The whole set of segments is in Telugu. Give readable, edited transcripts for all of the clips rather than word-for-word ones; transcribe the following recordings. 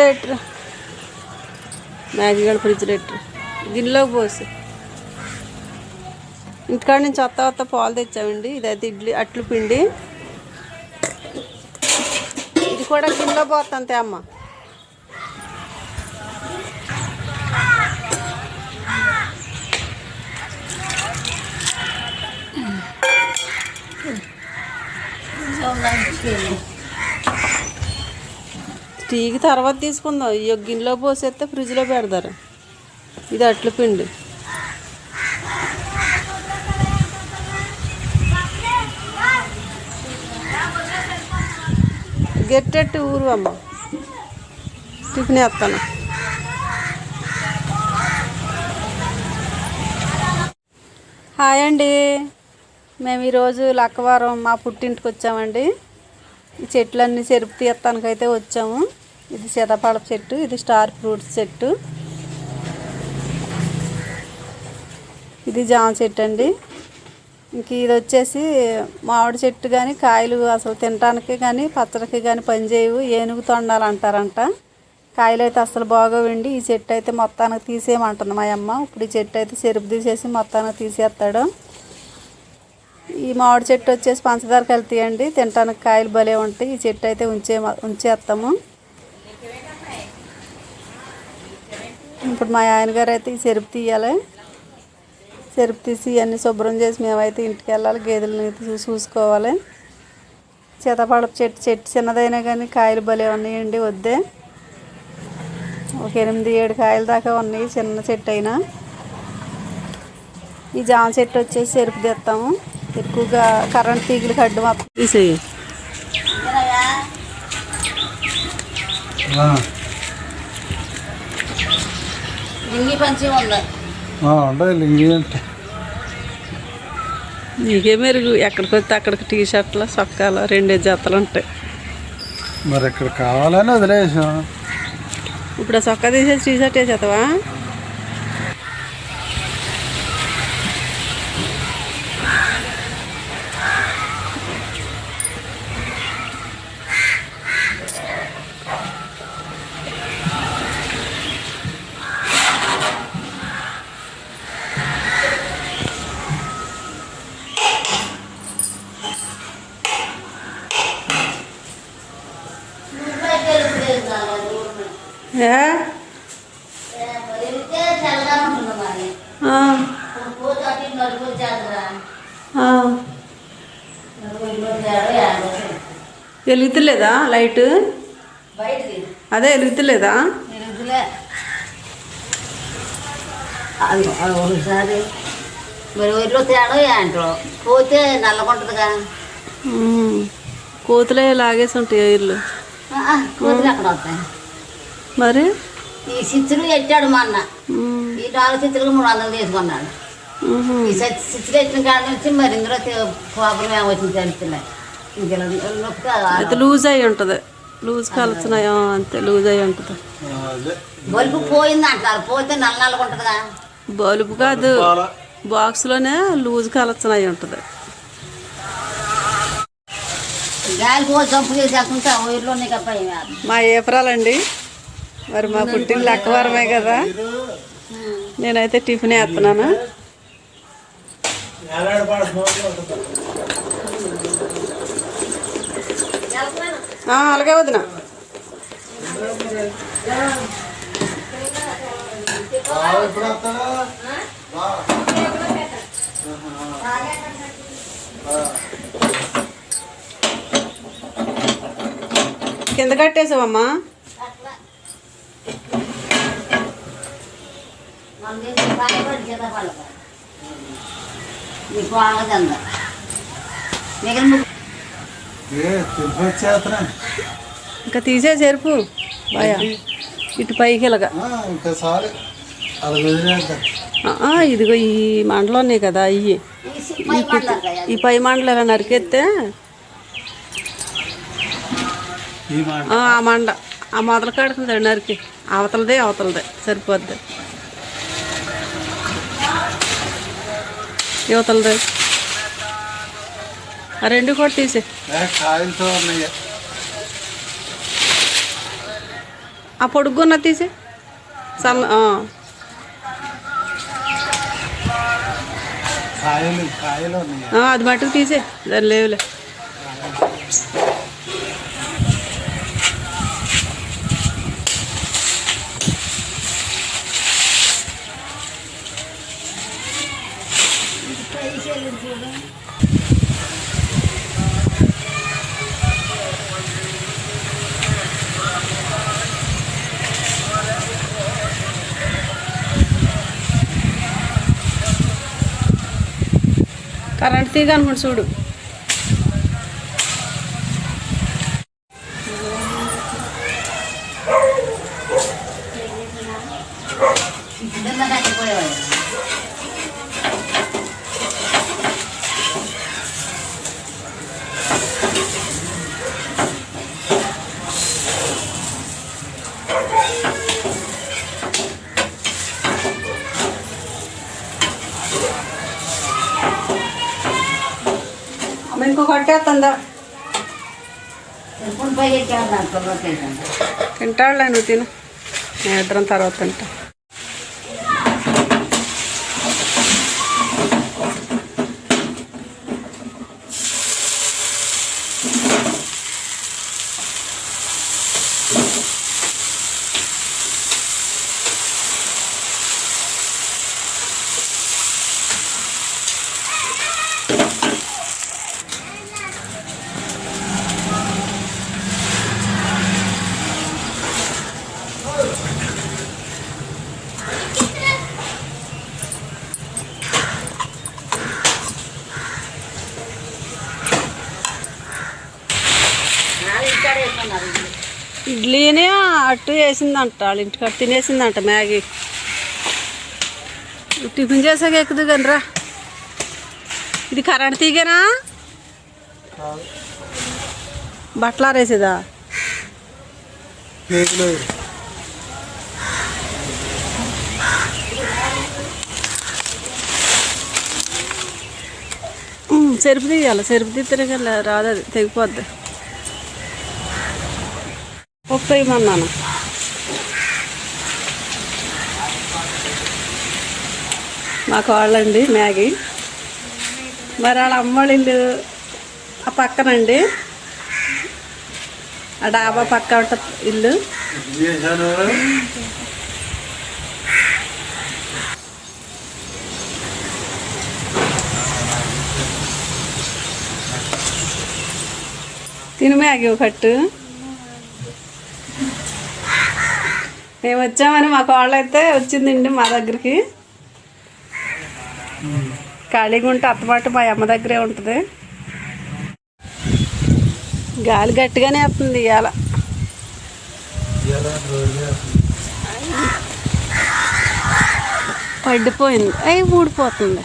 ఫ్రిడ్జ్లో పెట్టు. మ్యాగీ కూడా ఫ్రిడ్జ్లో పెట్టు. గిన్నెలోకి పోసి ఇంటికాడ నుంచి వత్త పాలు తెచ్చామండి. ఇదైతే ఇడ్లీ అట్లు పిండి. ఇది కూడా గిన్నెలో పోతుంటే అమ్మ. టీకి తర్వాత తీసుకుందాం. ఈ గిన్నెలో పోసేస్తే ఫ్రిడ్జ్లో పెడతారు. ఇది అట్ల పిండి. గట్టెట్టు ఊరు అమ్మ. టిఫిన్ వేస్తాను. హాయ్ అండి. మేము ఈరోజు లక్కవరం మా పుట్టింటికి వచ్చామండి. ఈ చెట్లన్నీ చెరుపు తీయటానికైతే వచ్చాము. ఇది సీతాఫలం చెట్టు, ఇది స్టార్ ఫ్రూట్స్ చెట్టు, ఇది జామ చెట్టు అండి. ఇంక ఇది వచ్చేసి మామిడి చెట్టు. కానీ కాయలు అసలు తినడానికి కానీ పచ్చడికి కానీ పనిచేయవు. ఏనుగు తొండాలు అంటారంట. కాయలు అయితే అసలు బాగోవండి. ఈ చెట్టు అయితే మొత్తానికి తీసేయమంటుంది మా అమ్మ. ఇప్పుడు ఈ చెట్టు అయితే చెరుపు తీసేసి మొత్తానికి తీసేస్తాడు. ఈ మామిడి చెట్టు వచ్చేసి పంచదార కలుతాయండి. తినడానికి కాయలు భలే ఉంటాయి. ఈ చెట్టు అయితే ఉంచేస్తాము. ఇప్పుడు మా ఆయన గారు అయితే ఈ చెరుపు తీయాలి. చెరుపు తీసి ఇవన్నీ శుభ్రం చేసి మేమైతే ఇంటికి వెళ్ళాలి. గేదెలను చూసుకోవాలి. సీతాఫలపు చెట్టు చిన్నదైనా కానీ కాయలు భలే ఉన్నాయండి. వద్దే ఒక 8-7 కాయల దాకా ఉన్నాయి చిన్న చెట్టు అయినా. ఈ జామ చెట్టు వచ్చేసి చెరుపు తెస్తాము. ఎక్కువగా కరెంట్ తీగలకి అడ్డు మొత్తం తీసేయి. లింగి పంచి లింగి అంటే నీకే మెరుగు. ఎక్కడికి వస్తే అక్కడికి టీ షర్ట్లు సొక్కాలు 2 జతలు ఉంటాయి. మరి ఇక్కడ కావాలని వదిలేసాం. ఇప్పుడు ఆ సొక్కా తీసేసి టీ షర్ట్ వేసేస్తావా? వెలుగుతులేదా లైట్? అదే వెలుగుతులేదా? ఒకసారి మరి ఒరిలో తేడా ఏంటో పోతే నల్లగుంటుందిగా. కోతులే లాగేసి ఉంటాయి ఇల్లు. కోతులు ఎక్కడ వస్తాయి మరి? ఈ సిచ్చులు ఎట్టాడు మా అన్న. ఈ 4 సిచ్చులు 300 తీసుకున్నాడు. ఈ సిచ్చులు ఎట్టిన కాడ నుంచి మరి ఇందులో ప్రాబ్లం ఏమొచ్చింది తెలుస్తున్నాయి. అయితే లూజ్ అయి ఉంటుంది. లూజ్ కలుస్తున్నాయో అంతే. లూజ్ అయి ఉంటుంది. బల్బు పోయింది అంటారు. పోతే నల్లగుంటుందిగా. బల్బు కాదు, బాక్స్లోనే లూజ్ కలుస్తున్నాయి ఉంటుంది. గాలి పో జంపు చేసి వెళ్తుంటే ఊరిలో మా ఏపరాలండి. మరి మా పుట్టిన లక్కవరమే కదా. నేనైతే టిఫిన్ వేస్తున్నాను. అలాగే వదిన. కింద కట్టేసావమ్మా? ఇంకా తీసే చెరుపు బాయా ఇటు పైకి ఇలాగా. ఇదిగో ఈ మండలు ఉన్నాయి కదా, ఇవి ఈ పై మండలు ఇలా నరికెత్తే ఆ మండ ఆ మొదలు కాడుతుంది నరికి. అవతలదే సరిపోద్ది. యువతలదే ఆ 2 కూడా తీసే. ఆ పొడుగున్న తీసి కాయలు ఉన్నాయి. అది మట్టుకు తీసే దాని లేవులే. కరెంట్ తీగ అనుకుంటు చూడు. ఇంకో కొట్టేస్తుందా తింటాడులే, నువ్వు తిను, నేను ఇద్దరం తర్వాత తింటా. ఇడ్లీనే అట్టు వేసిందంట, వాళ్ళ ఇంటికి అట్టు తినేసిందంట మ్యాగీ. టిఫిన్ చేసాక ఎక్కుదు కానీ రా. ఇది కరెంట్ తీగేనా? బట్టలు ఆరేసేదా? సెరుపు తీయాలి, సెరుపు తీస్తేనే కదా రాదు, అది తెగిపోద్ది. పప్పు వేయమన్నాను. మాకు వాళ్ళండి మ్యాగీ. మరి వాళ్ళ అమ్మోళ్ళ ఇల్లు ఆ పక్కనండి, ఆ డాబా పక్క ఉంటుంది ఇల్లు. తిను మ్యాగీ ఒకట్టు. మేము వచ్చామని మా కోళ్ళ అయితే వచ్చిందండి మా దగ్గరికి. ఖాళీగా ఉంటే అత్తమాట మా అమ్మ దగ్గరే ఉంటుంది. గాలి గట్టిగానే వస్తుంది ఇవాళ. పడిపోయింది, అవి ఊడిపోతుంది.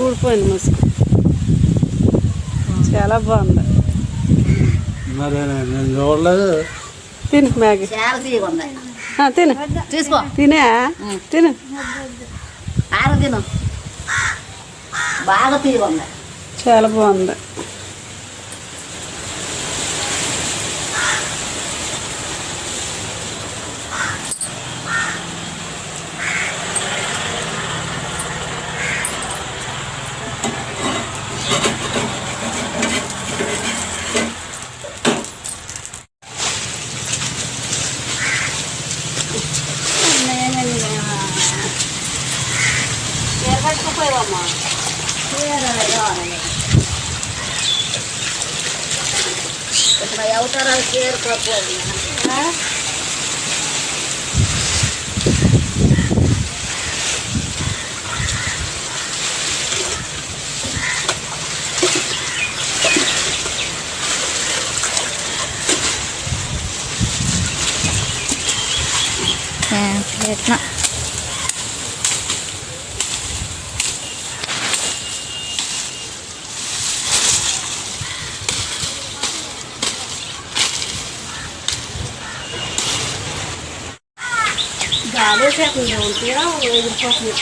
ఊడిపోయింది ముసుగు. చాలా బాగుంది. తిను మ్యాగీ, తిను, తీసుకో, తినే తిను, తిను, బాగా తీయగా. చాలా బాగుంది. పట్టుకుపోయావమ్మా, అవతారాలు చేరుకోపోయి ఎట్లా గాలి ఎగిరిపోతుంది.